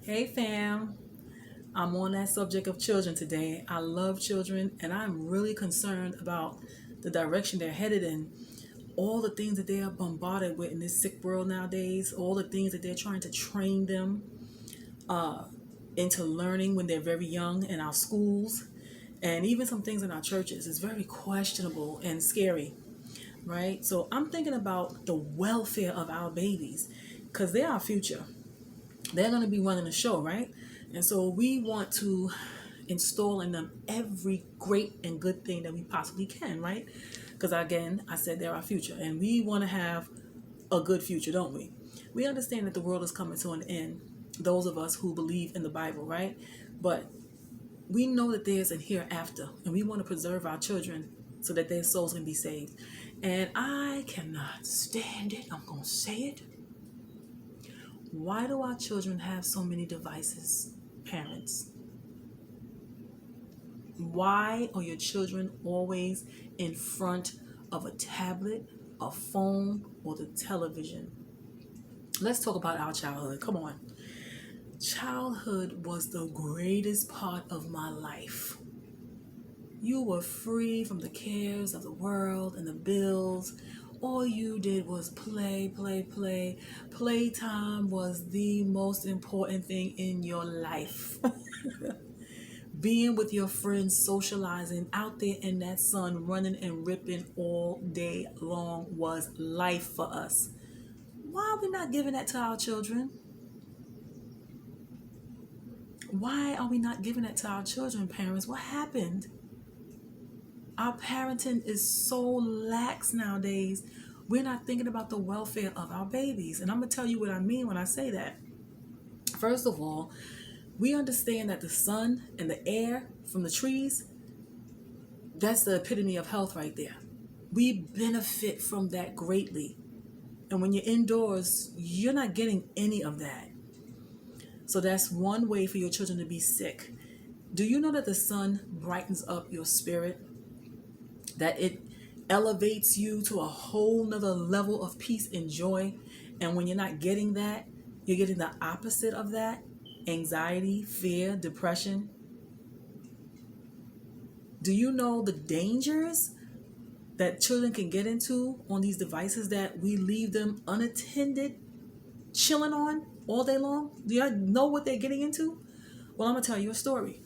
Hey fam, I'm on that subject of children today. I love children and I'm really concerned about the direction they're headed in. All the things that they are bombarded with in this sick world nowadays, all the things that they're trying to train them into learning when they're very young in our schools, and even some things in our churches is very questionable and scary, right? So I'm thinking about the welfare of our babies because they're our future. They're going to be running the show, right? And so we want to install in them every great and good thing that we possibly can, right? Because again, I said they're our future and we want to have a good future, don't we? We understand that the world is coming to an end, those of us who believe in the Bible, right? But we know that there's a hereafter and we want to preserve our children so that their souls can be saved. And I cannot stand it. I'm going to say it. Why do our children have so many devices, parents? Why are your children always in front of a tablet, a phone, or the television? Let's talk about our childhood. Come on. Childhood was the greatest part of my life. You were free from the cares of the world and the bills. All you did was play, play, play. Playtime was the most important thing in your life. Being with your friends, socializing out there in that sun, running and ripping all day long was life for us. Why are we not giving that to our children? Why are we not giving that to our children, parents? What happened? Our parenting is so lax nowadays. We're not thinking about the welfare of our babies. And I'm going to tell you what I mean when I say that. First of all, we understand that the sun and the air from the trees, that's the epitome of health right there. We benefit from that greatly. And when you're indoors, you're not getting any of that. So that's one way for your children to be sick. Do you know that the sun brightens up your spirit? That it elevates you to a whole nother level of peace and joy. And when you're not getting that, you're getting the opposite of that: anxiety, fear, depression. Do you know the dangers that children can get into on these devices that we leave them unattended, chilling on all day long? Do y'all know what they're getting into? Well, I'm gonna tell you a story.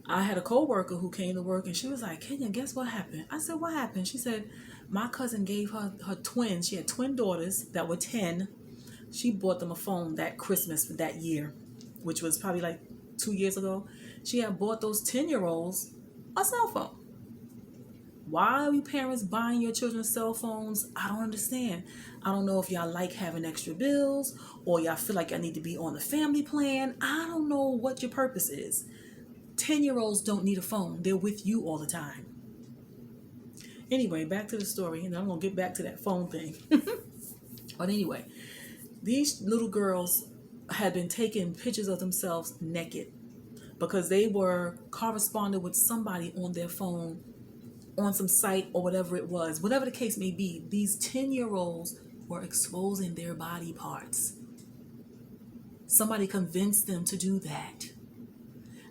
I had a coworker who came to work and she was like, Kenya, guess what happened? I said, what happened? She said, my cousin gave her twins. She had twin daughters that were 10. She bought them a phone that Christmas for that year, which was probably like 2 years ago. She had bought those 10-year-olds a cell phone. Why are you parents buying your children cell phones? I don't understand. I don't know if y'all like having extra bills or y'all feel like y'all need to be on the family plan. I don't know what your purpose is. 10-year-olds don't need a phone. They're with you all the time. Anyway, back to the story, and I'm going to get back to that phone thing. But anyway, these little girls had been taking pictures of themselves naked because they were corresponding with somebody on their phone on some site or whatever it was. Whatever the case may be, these 10-year-olds were exposing their body parts. Somebody convinced them to do that.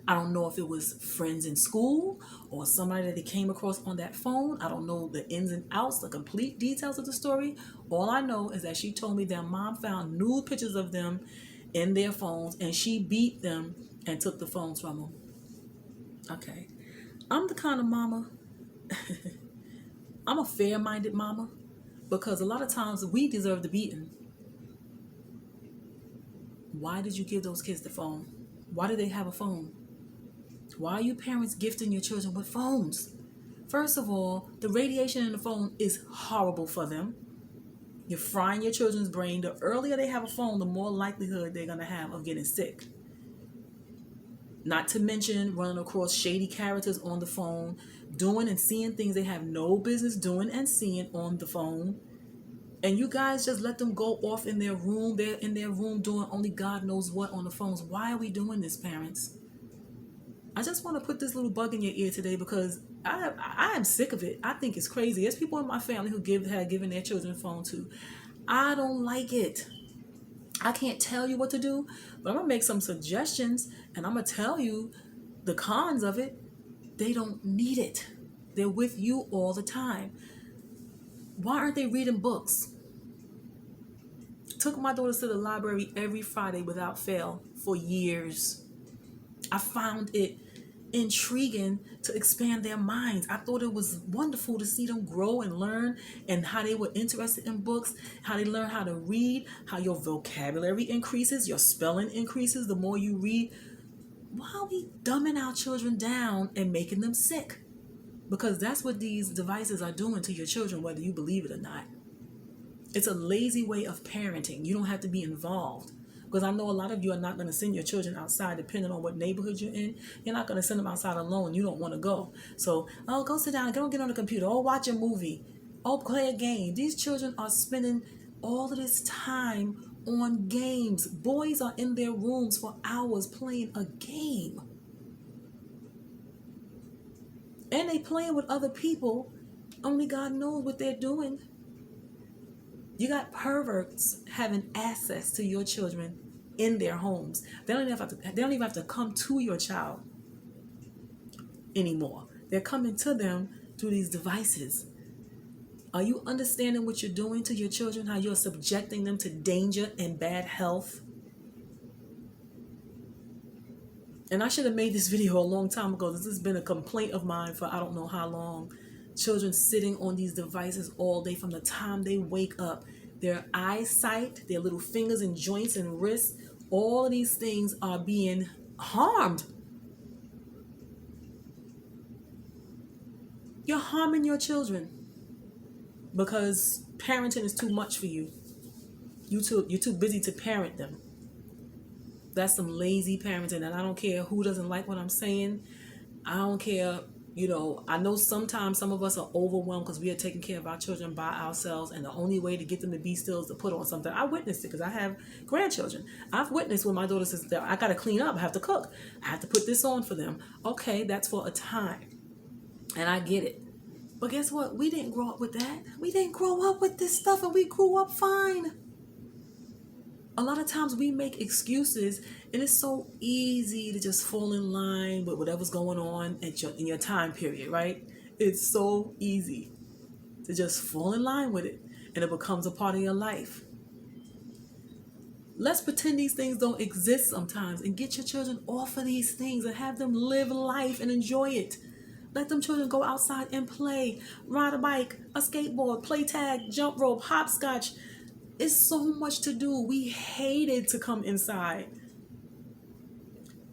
I don't know if it was friends in school or somebody that they came across on that phone. I don't know the ins and outs, the complete details of the story. All I know is that she told me their mom found nude pictures of them in their phones and she beat them and took the phones from them. Okay. I'm the kind of mama, I'm a fair-minded mama because a lot of times we deserve the beating. Why did you give those kids the phone? Why do they have a phone? Why are you parents gifting your children with phones? First of all, the radiation in the phone is horrible for them. You're frying your children's brain. The earlier they have a phone, the more likelihood they're going to have of getting sick. Not to mention running across shady characters on the phone, doing and seeing things they have no business doing and seeing on the phone. And you guys just let them go off in their room. They're in their room doing only God knows what on the phones. Why are we doing this, parents? I just want to put this little bug in your ear today because I am sick of it. I think it's crazy. There's people in my family who have given their children a phone too. I don't like it. I can't tell you what to do, but I'm going to make some suggestions and I'm going to tell you the cons of it. They don't need it. They're with you all the time. Why aren't they reading books? Took my daughters to the library every Friday without fail for years. I found it intriguing to expand their minds. I thought it was wonderful to see them grow and learn, and how they were interested in books, how they learn how to read, how your vocabulary increases, your spelling increases the more you read. Why are we dumbing our children down and making them sick? Because that's what these devices are doing to your children, whether you believe it or not. It's a lazy way of parenting. You don't have to be involved. Because I know a lot of you are not going to send your children outside depending on what neighborhood you're in. You're not going to send them outside alone. You don't want to go. So, oh, go sit down. Go get on the computer. Oh, watch a movie. Oh, play a game. These children are spending all of this time on games. Boys are in their rooms for hours playing a game. And they playing with other people. Only God knows what they're doing. You got perverts having access to your children in their homes. They don't even have to come to your child anymore. They're coming to them through these devices. Are you understanding what you're doing to your children? How you're subjecting them to danger and bad health? And I should have made this video a long time ago. This has been a complaint of mine for I don't know how long. Children sitting on these devices all day from the time they wake up. Their eyesight, their little fingers and joints and wrists, all of these things are being harmed. You're harming your children because parenting is too much for you. You're too busy to parent them. That's some lazy parenting, and I don't care who doesn't like what I'm saying. I don't care. I know sometimes some of us are overwhelmed because we are taking care of our children by ourselves, and the only way to get them to be still is to put on something. I witnessed it because I have grandchildren. I've witnessed when my daughter says, I got to clean up, I have to cook, I have to put this on for them. Okay, that's for a time, and I get it. But guess what? We didn't grow up with that. We didn't grow up with this stuff, and we grew up fine. A lot of times we make excuses, and it's so easy to just fall in line with whatever's going on in your time period, right? It's so easy to just fall in line with it, and it becomes a part of your life. Let's pretend these things don't exist sometimes and get your children off of these things and have them live life and enjoy it. Let them children go outside and play, ride a bike, a skateboard, play tag, jump rope, hopscotch. It's so much to do. We hated to come inside.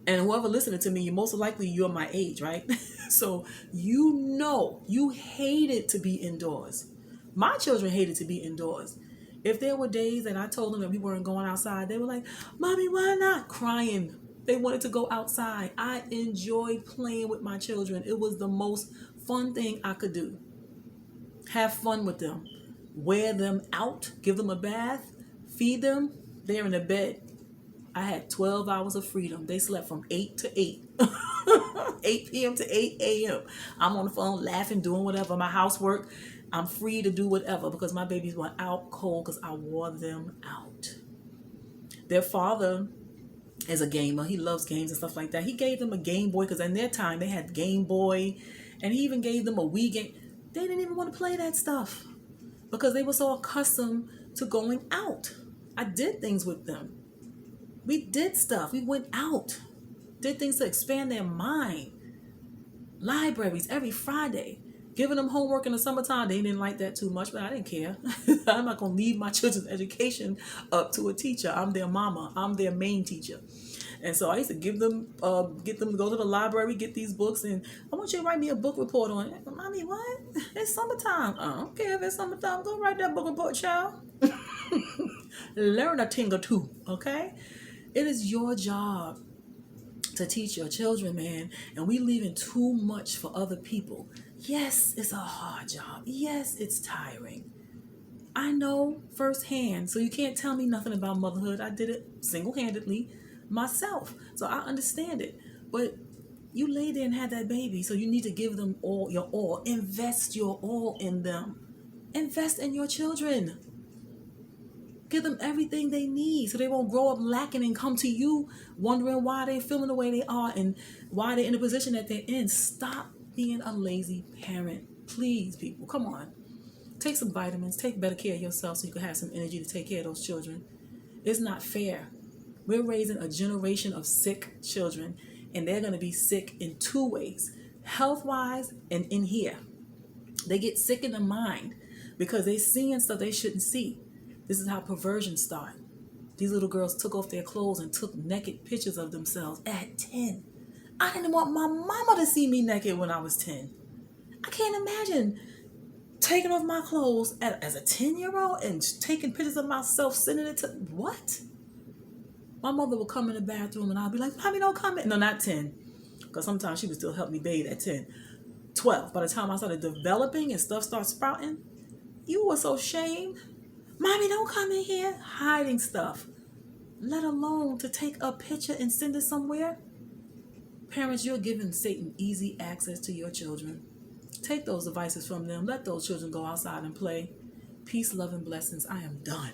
And whoever listening to me, most likely you're my age, right? So you hated to be indoors. My children hated to be indoors. If there were days that I told them that we weren't going outside, they were like, Mommy, why not? Crying. They wanted to go outside. I enjoyed playing with my children. It was the most fun thing I could do. Have fun with them. Wear them out, give them a bath, feed them. They're in the bed. I had 12 hours of freedom. They slept from 8 to 8. 8 p.m. to 8 a.m. I'm on the phone laughing, doing whatever. My housework, I'm free to do whatever because my babies were out cold because I wore them out. Their father is a gamer. He loves games and stuff like that. He gave them a Game Boy because in their time they had Game Boy, and he even gave them a Wii game. They didn't even want to play that stuff because they were so accustomed to going out. I did things with them. We did stuff. We went out. Did things to expand their mind. Libraries every Friday. Giving them homework in the summertime. They didn't like that too much, but I didn't care. I'm not going to leave my children's education up to a teacher. I'm their mama. I'm their main teacher. And so I used to get them to go to the library, get these books, and I want you to write me a book report on it. Mommy, what? It's summertime. I don't care if it's summertime. Go write that book report, child. Learn a thing or two, okay? It is your job to teach your children, man. And we leaving too much for other people. Yes, it's a hard job. Yes, it's tiring. I know firsthand. So you can't tell me nothing about motherhood. I did it single-handedly myself. So I understand it. But you lay there and had that baby. So you need to give them all your all. Invest your all in them. Invest in your children. Give them everything they need so they won't grow up lacking and come to you wondering why they're feeling the way they are and why they're in the position that they're in. Stop being a lazy parent. Please, people, come on. Take some vitamins. Take better care of yourself so you can have some energy to take care of those children. It's not fair. We're raising a generation of sick children, and they're going to be sick in two ways, health-wise and in here. They get sick in the mind because they're seeing stuff they shouldn't see. This is how perversion starts. These little girls took off their clothes and took naked pictures of themselves at 10. I didn't want my mama to see me naked when I was 10. I can't imagine taking off my clothes as a 10-year-old and taking pictures of myself, sending it to, what? My mother would come in the bathroom and I'd be like, Mommy, don't come in. No, not 10. Because sometimes she would still help me bathe at 10. 12. By the time I started developing and stuff started sprouting, you were so shamed. Mommy, don't come in here hiding stuff. Let alone to take a picture and send it somewhere. Parents, you're giving Satan easy access to your children. Take those devices from them. Let those children go outside and play. Peace, love, and blessings. I am done.